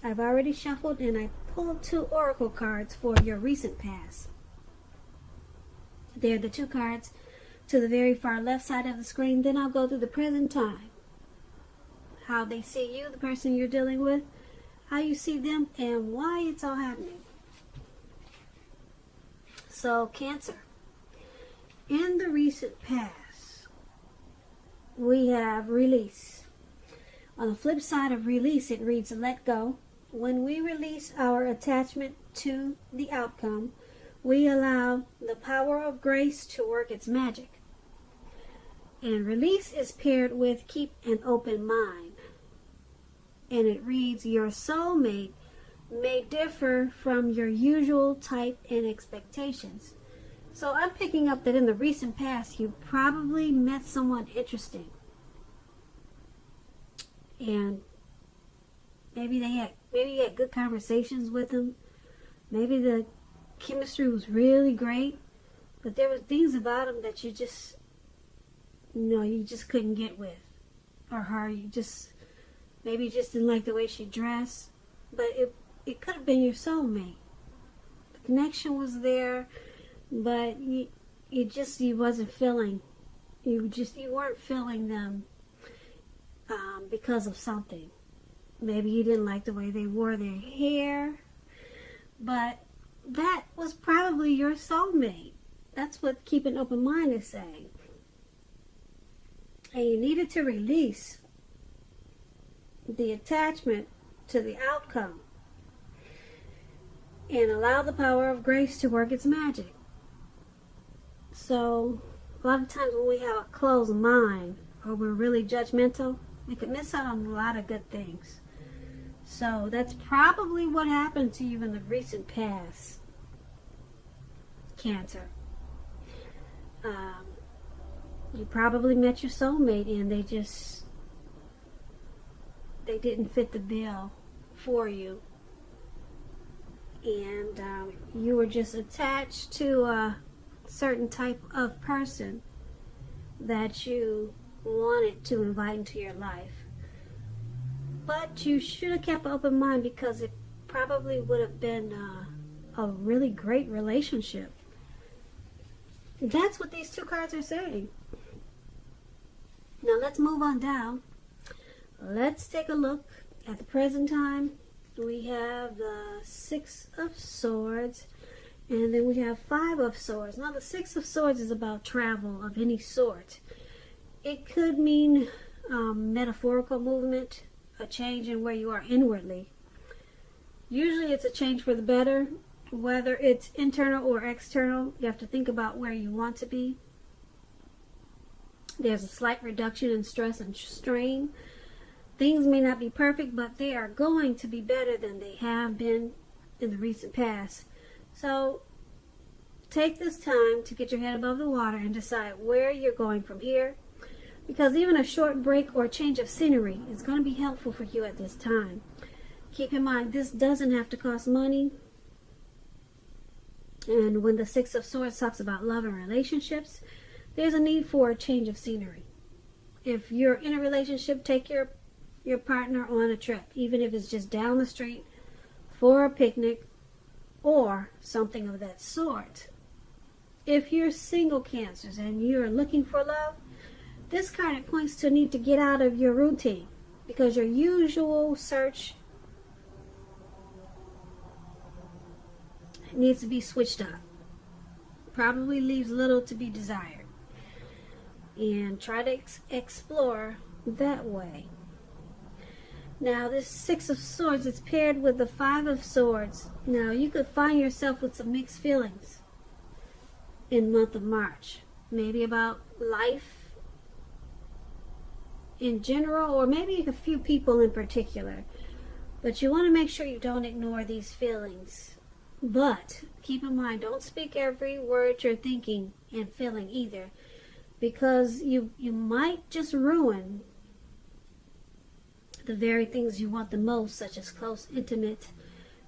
I've already shuffled and I pulled 2 oracle cards for your recent past. They're the 2 cards to the very far left side of the screen. Then I'll go through the present time, how they see you, the person you're dealing with, how you see them, and why it's all happening. So, Cancer. In the recent past, we have release. On the flip side of release, it reads let go. When we release our attachment to the outcome, we allow the power of grace to work its magic. And release is paired with keep an open mind. And it reads, your soulmate may differ from your usual type and expectations. So I'm picking up that in the recent past, you probably met someone interesting. And maybe you had good conversations with them. Maybe the chemistry was really great, but there was things about them that you just couldn't get with, or her. Maybe you just didn't like the way she dressed, but it could have been your soulmate. The connection was there, but you wasn't feeling. You weren't feeling them because of something. Maybe you didn't like the way they wore their hair, but that was probably your soulmate. That's what keep an open mind is saying. And you needed to release the attachment to the outcome and allow the power of grace to work its magic. So, a lot of times when we have a closed mind or we're really judgmental, we could miss out on a lot of good things. So that's probably what happened to you in the recent past, Cancer. You probably met your soulmate and they didn't fit the bill for you. And you were just attached to a certain type of person that you wanted to invite into your life. But you should have kept an open mind, because it probably would have been a really great relationship. That's what these 2 cards are saying. Now let's move on down. Let's take a look at the present time. We have the 6 of Swords, and then we have 5 of Swords. Now the 6 of Swords is about travel of any sort. It could mean metaphorical movement, a change in where you are inwardly. Usually it's a change for the better. Whether it's internal or external, you have to think about where you want to be. There's a slight reduction in stress and strain. Things may not be perfect, but they are going to be better than they have been in the recent past. So take this time to get your head above the water and decide where you're going from here, because even a short break or change of scenery is going to be helpful for you at this time. Keep in mind, this doesn't have to cost money. And when the 6 of Swords talks about love and relationships, there's a need for a change of scenery. If you're in a relationship, take your partner on a trip, even if it's just down the street for a picnic or something of that sort. If you're single, Cancers, and you're looking for love, this card points to a need to get out of your routine, because your usual search needs to be switched up. Probably leaves little to be desired. And try to explore that way. Now this 6 of Swords is paired with the 5 of Swords. Now you could find yourself with some mixed feelings in the month of March. Maybe about life in general, or maybe a few people in particular. But you want to make sure you don't ignore these feelings. But keep in mind, don't speak every word you're thinking and feeling either, because you might just ruin the very things you want the most, such as close, intimate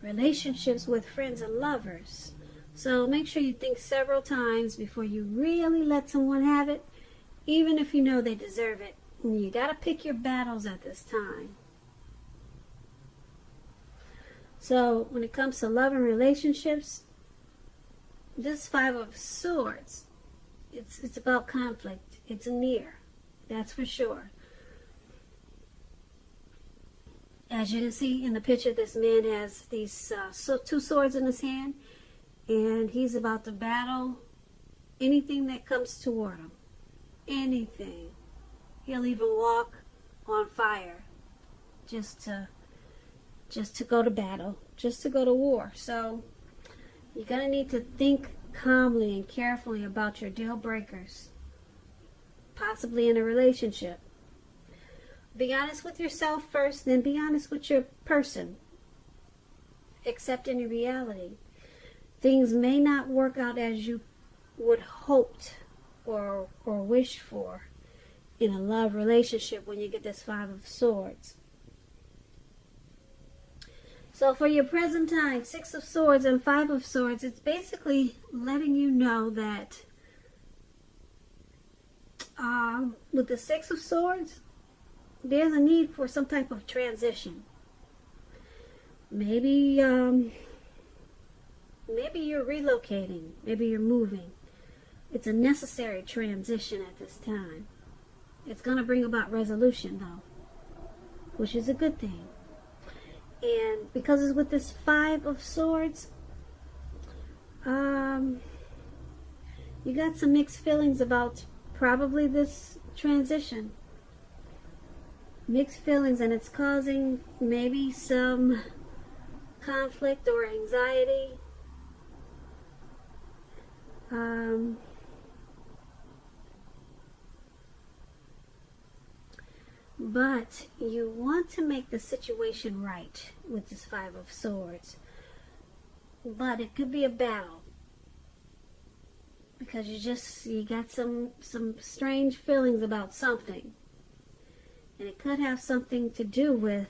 relationships with friends and lovers. So make sure you think several times before you really let someone have it, even if you know they deserve it. You got to pick your battles at this time. So when it comes to love and relationships, this Five of Swords, it's about conflict. It's near, that's for sure. As you can see in the picture, this man has these two swords in his hand, and he's about to battle anything that comes toward him. Anything. He'll even walk on fire just to go to battle, just to go to war. So you're going to need to think calmly and carefully about your deal breakers, possibly in a relationship. Be honest with yourself first, then be honest with your person. Accept any reality. Things may not work out as you would hoped or wished for in a love relationship when you get this Five of Swords. So for your present time, Six of Swords and Five of Swords, it's basically letting you know that with the Six of Swords, there's a need for some type of transition. Maybe you're relocating. Maybe you're moving. It's a necessary transition at this time. It's going to bring about resolution, though, which is a good thing. And because it's with this Five of Swords, you got some mixed feelings about probably this transition. Mixed feelings, and it's causing maybe some conflict or anxiety. But you want to make the situation right with this Five of Swords. But it could be a battle, because you got some strange feelings about something. And it could have something to do with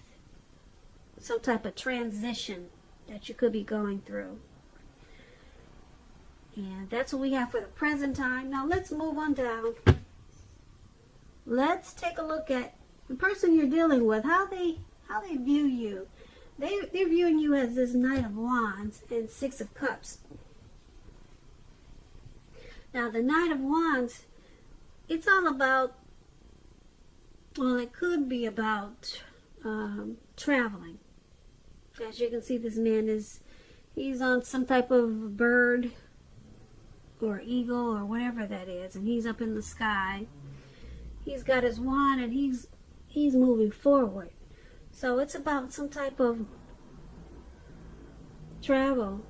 some type of transition that you could be going through. And that's what we have for the present time. Now let's move on down. Let's take a look at the person you're dealing with, how they view you. They're viewing you as this Knight of Wands and Six of Cups. Now the Knight of Wands, it's all about, well, it could be about traveling. As you can see, this man he's on some type of bird or eagle or whatever that is, and he's up in the sky. He's got his wand and he's moving forward. So it's about some type of travel,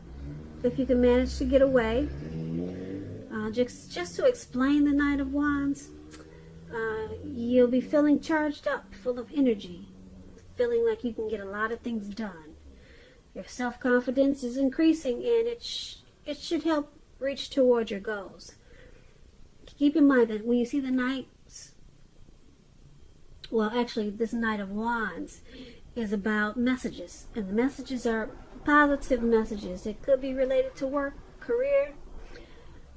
if you can manage to get away. Just to explain the Knight of Wands, you'll be feeling charged up, full of energy, feeling like you can get a lot of things done. Your self-confidence is increasing, and it should help reach toward your goals. Keep in mind that when you see the Knights, well, actually, this Knight of Wands is about messages, and the messages are positive messages. It could be related to work, career.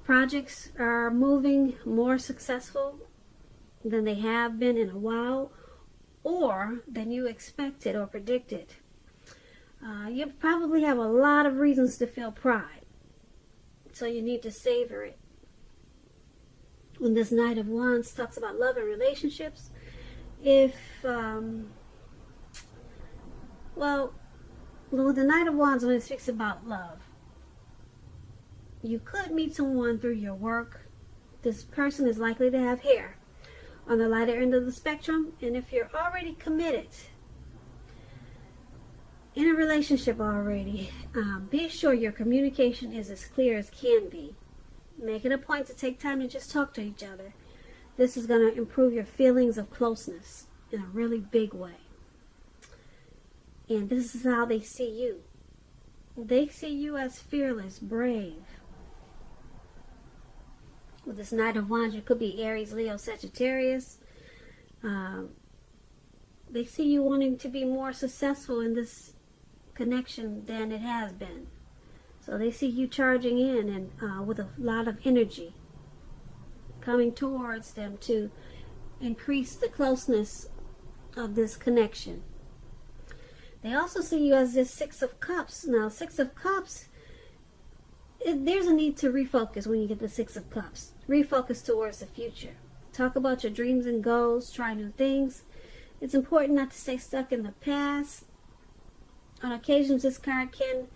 Projects are moving more successful than they have been in a while, or than you expected or predicted. You probably have a lot of reasons to feel pride, so you need to savor it. When this Knight of Wands talks about love and relationships, with the Knight of Wands, when it speaks about love, you could meet someone through your work. This person is likely to have hair on the lighter end of the spectrum, and if you're already committed in a relationship already, be sure your communication is as clear as can be. Make it a point to take time to just talk to each other. This is going to improve your feelings of closeness in a really big way. And this is how they see you. They see you as fearless, brave. With this Knight of Wands, you could be Aries, Leo, Sagittarius. They see you wanting to be more successful in this connection than it has been. So they see you charging in and with a lot of energy coming towards them to increase the closeness of this connection. They also see you as this Six of Cups. Now, Six of Cups, there's a need to refocus when you get the Six of Cups. Refocus towards the future. Talk about your dreams and goals. Try new things. It's important not to stay stuck in the past. On occasions, this card can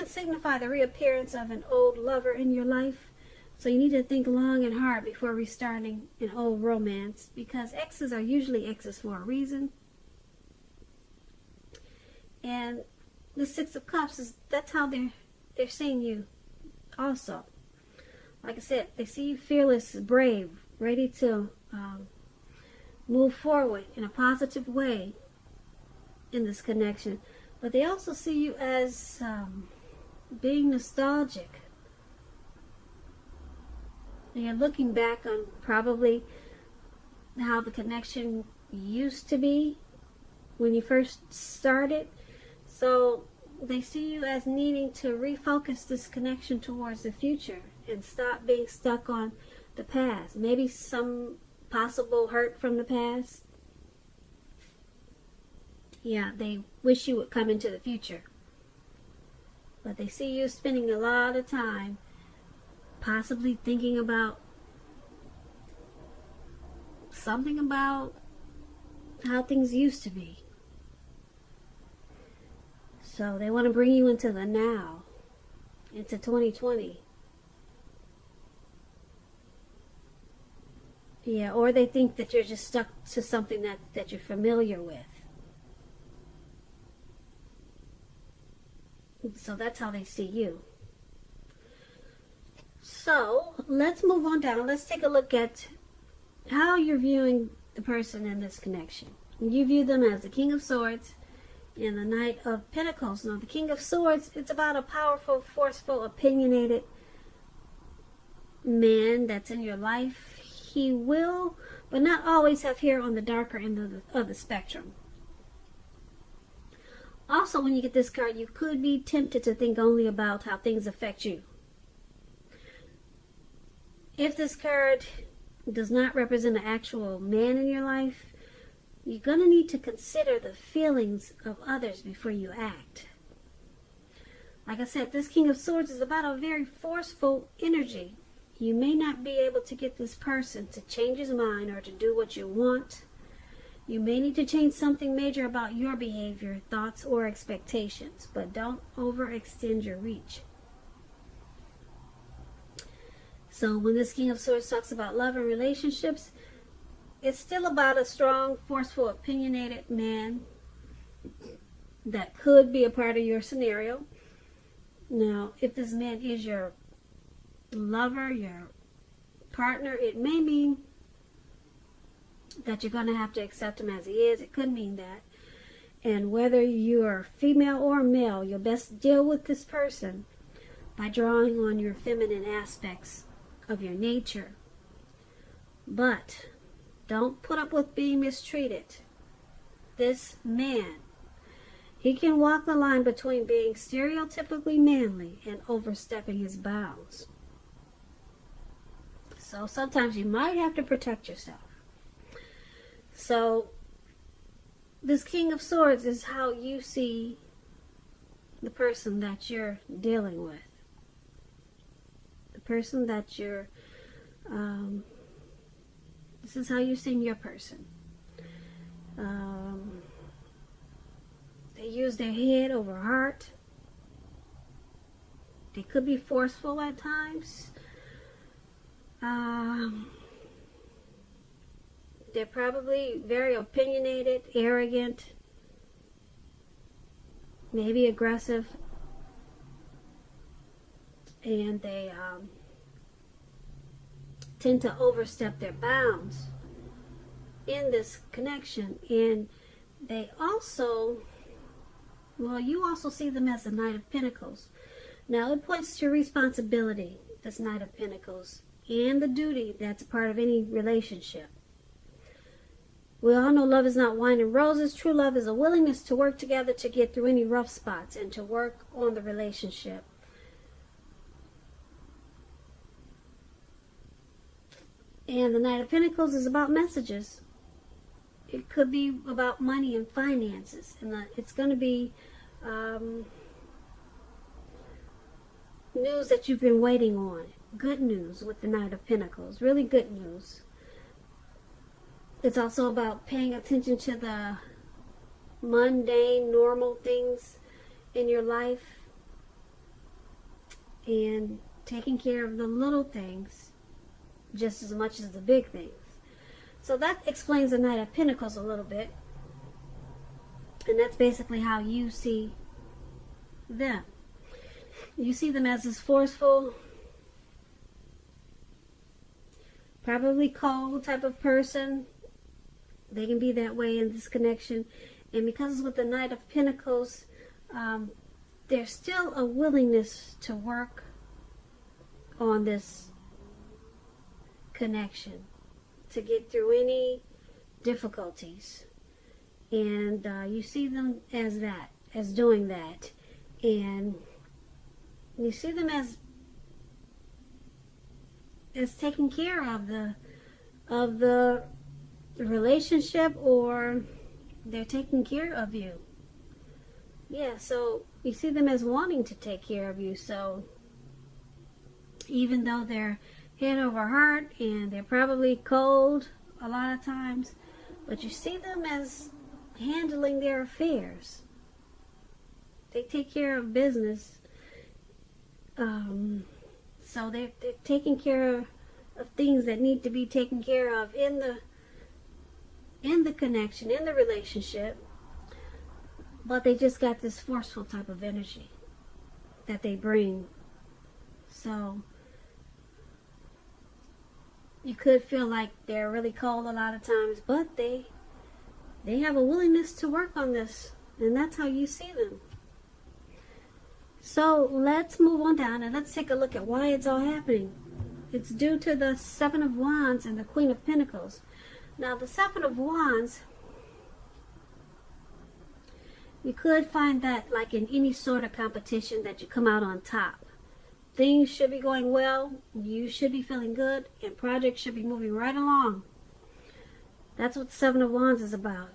signify the reappearance of an old lover in your life. So you need to think long and hard before restarting an old romance, because exes are usually exes for a reason. And the Six of Cups, that's how they're seeing you also. Like I said, they see you fearless, brave, ready to move forward in a positive way in this connection. But they also see you as being nostalgic. And you're looking back on probably how the connection used to be when you first started. So they see you as needing to refocus this connection towards the future and stop being stuck on the past. Maybe some possible hurt from the past. Yeah, they wish you would come into the future. But they see you spending a lot of time possibly thinking about something about how things used to be. So they want to bring you into the now, into 2020. Yeah, or they think that you're just stuck to something that you're familiar with. So that's how they see you. So let's move on down. Let's take a look at how you're viewing the person in this connection. You view them as the King of Swords and the Knight of Pentacles. Now, the King of Swords, it's about a powerful, forceful, opinionated man that's in your life. He will, but not always, have hair on the darker end of the spectrum. Also, when you get this card, you could be tempted to think only about how things affect you. If this card does not represent an actual man in your life, you're going to need to consider the feelings of others before you act. Like I said, this King of Swords is about a very forceful energy. You may not be able to get this person to change his mind or to do what you want. You may need to change something major about your behavior, thoughts, or expectations, but don't overextend your reach. So when this King of Swords talks about love and relationships, it's still about a strong, forceful, opinionated man that could be a part of your scenario. Now, if this man is your lover, your partner, it may mean that you're going to have to accept him as he is. It could mean that. And whether you're female or male, you'll best deal with this person by drawing on your feminine aspects of your nature. But don't put up with being mistreated. This man, he can walk the line between being stereotypically manly and overstepping his bounds. So sometimes you might have to protect yourself. So this King of Swords is how you see the person that you're dealing with. The person that you're, this is how you're seeing your person. They use their head over heart. They could be forceful at times. They're probably very opinionated, arrogant, maybe aggressive, and they tend to overstep their bounds in this connection. And they also, well, you also see them as the Knight of Pentacles. Now, it points to responsibility, this Knight of Pentacles, and the duty that's a part of any relationship. We all know love is not wine and roses. True love is a willingness to work together to get through any rough spots and to work on the relationship. And the Knight of Pentacles is about messages. it could be about money and finances, and it's going to be news that you've been waiting on. Good news with the Knight of Pentacles. Really good news. It's also about paying attention to the mundane, normal things in your life and taking care of the little things just as much as the big things. So that explains the Knight of Pentacles a little bit. And that's basically how you see them. You see them as this forceful, probably cold type of person. They can be that way in this connection. And because with the Knight of Pentacles, there's still a willingness to work on this connection, to get through any difficulties. And you see them as that, as doing that. And you see them as taking care of the relationship, or they're taking care of you. Yeah, so you see them as wanting to take care of you. So even though they're head over heart and they're probably cold a lot of times, but you see them as handling their affairs. They take care of business. So they're taking care of things that need to be taken care of in the connection, in the relationship. But they just got this forceful type of energy that they bring. So you could feel like they're really cold a lot of times, but they have a willingness to work on this, and that's how you see them. So let's move on down and let's take a look at why it's all happening. It's due to the Seven of Wands and the Queen of Pentacles. Now the Seven of Wands, you could find that like in any sort of competition that you come out on top. Things should be going well, you should be feeling good, and projects should be moving right along. That's what the Seven of Wands is about.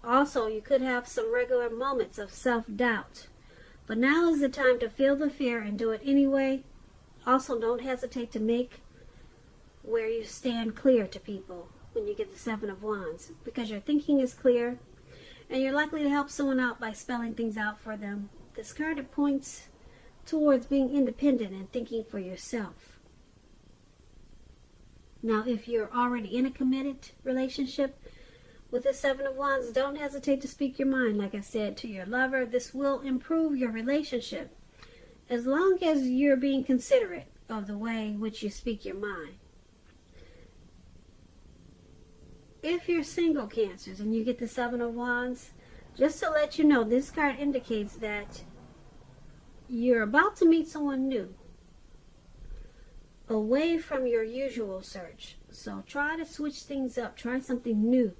Also, you could have some regular moments of self-doubt. But now is the time to feel the fear and do it anyway. Also, don't hesitate to make where you stand clear to people when you get the Seven of Wands, because your thinking is clear and you're likely to help someone out by spelling things out for them. This card, it points towards being independent and thinking for yourself. Now, if you're already in a committed relationship with the Seven of Wands, don't hesitate to speak your mind. Like I said, to your lover, this will improve your relationship as long as you're being considerate of the way in which you speak your mind. If you're single, Cancers, and you get the Seven of Wands, just to let you know, this card indicates that you're about to meet someone new, away from your usual search. So try to switch things up. Try something new.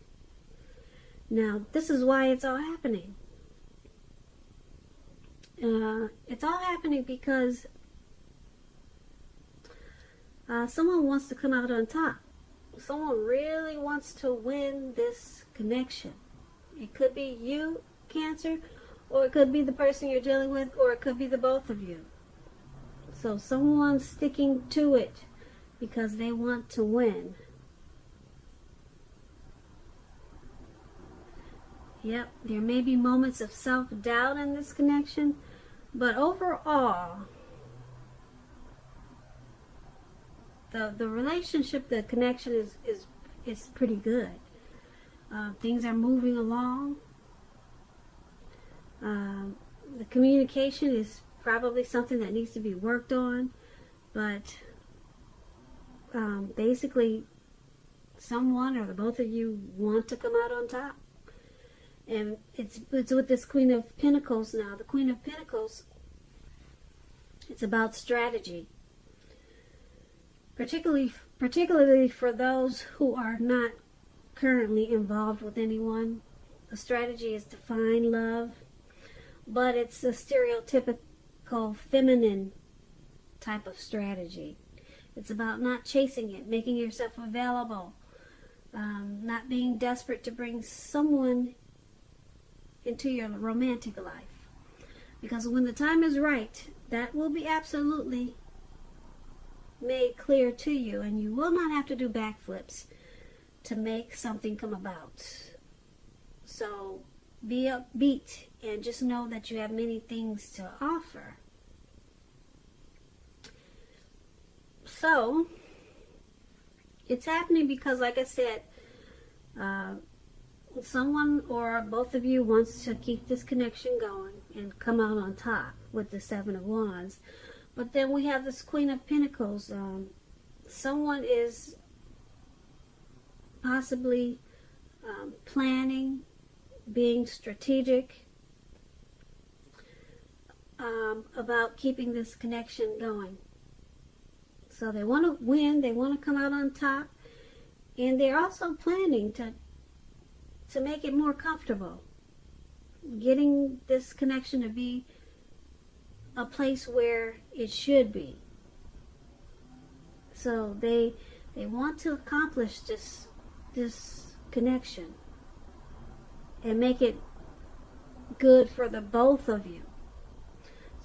Now, this is why it's all happening. It's all happening because someone wants to come out on top. Someone really wants to win this connection. It could be you, Cancer, or it could be the person you're dealing with, or it could be the both of you. So someone's sticking to it because they want to win. Yep, there may be moments of self-doubt in this connection, but overall, the relationship, the connection is pretty good. Things are moving along. The communication is probably something that needs to be worked on, but basically, someone or the both of you want to come out on top. And it's with this Queen of Pentacles now. The Queen of Pentacles, it's about strategy. Particularly for those who are not currently involved with anyone. The strategy is to find love, but it's a stereotypical feminine type of strategy. It's about not chasing it, making yourself available, not being desperate to bring someone into your romantic life. Because when the time is right, that will be absolutely made clear to you, and you will not have to do backflips to make something come about. So be upbeat and just know that you have many things to offer. So it's happening because, like I said, someone or both of you wants to keep this connection going and come out on top with the Seven of Wands. But then we have this Queen of Pentacles. Someone is possibly planning, being strategic about keeping this connection going. So they want to win, they want to come out on top, and they're also planning to make it more comfortable, getting this connection to be a place where it should be. So they want to accomplish this connection and make it good for the both of you.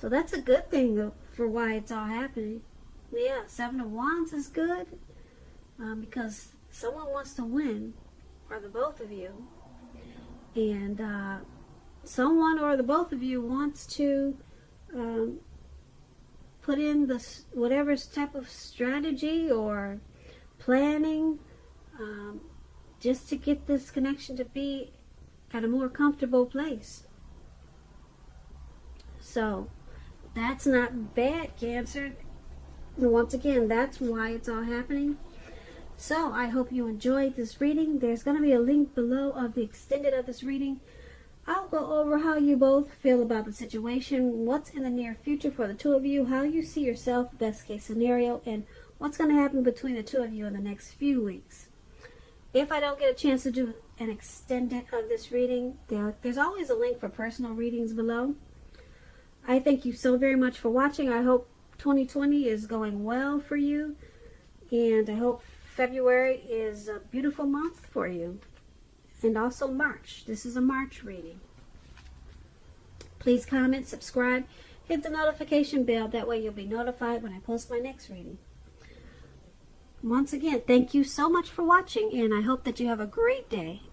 So that's a good thing for why it's all happening. Yeah, Seven of Wands is good because someone wants to win, or the both of you, and someone or the both of you wants to put in this whatever type of strategy or planning just to get this connection to be at a more comfortable place. So that's not bad, Cancer. Once again, that's why it's all happening. So I hope you enjoyed this reading. There's going to be a link below of the extended of this reading. I'll go over how you both feel about the situation, what's in the near future for the two of you, how you see yourself, best case scenario, and what's going to happen between the two of you in the next few weeks. If I don't get a chance to do an extended of this reading, there's always a link for personal readings below. I thank you so very much for watching. I hope 2020 is going well for you, and I hope February is a beautiful month for you, and also March. This is a March reading. Please comment, subscribe, hit the notification bell. That way you'll be notified when I post my next reading. Once again, thank you so much for watching, and I hope that you have a great day.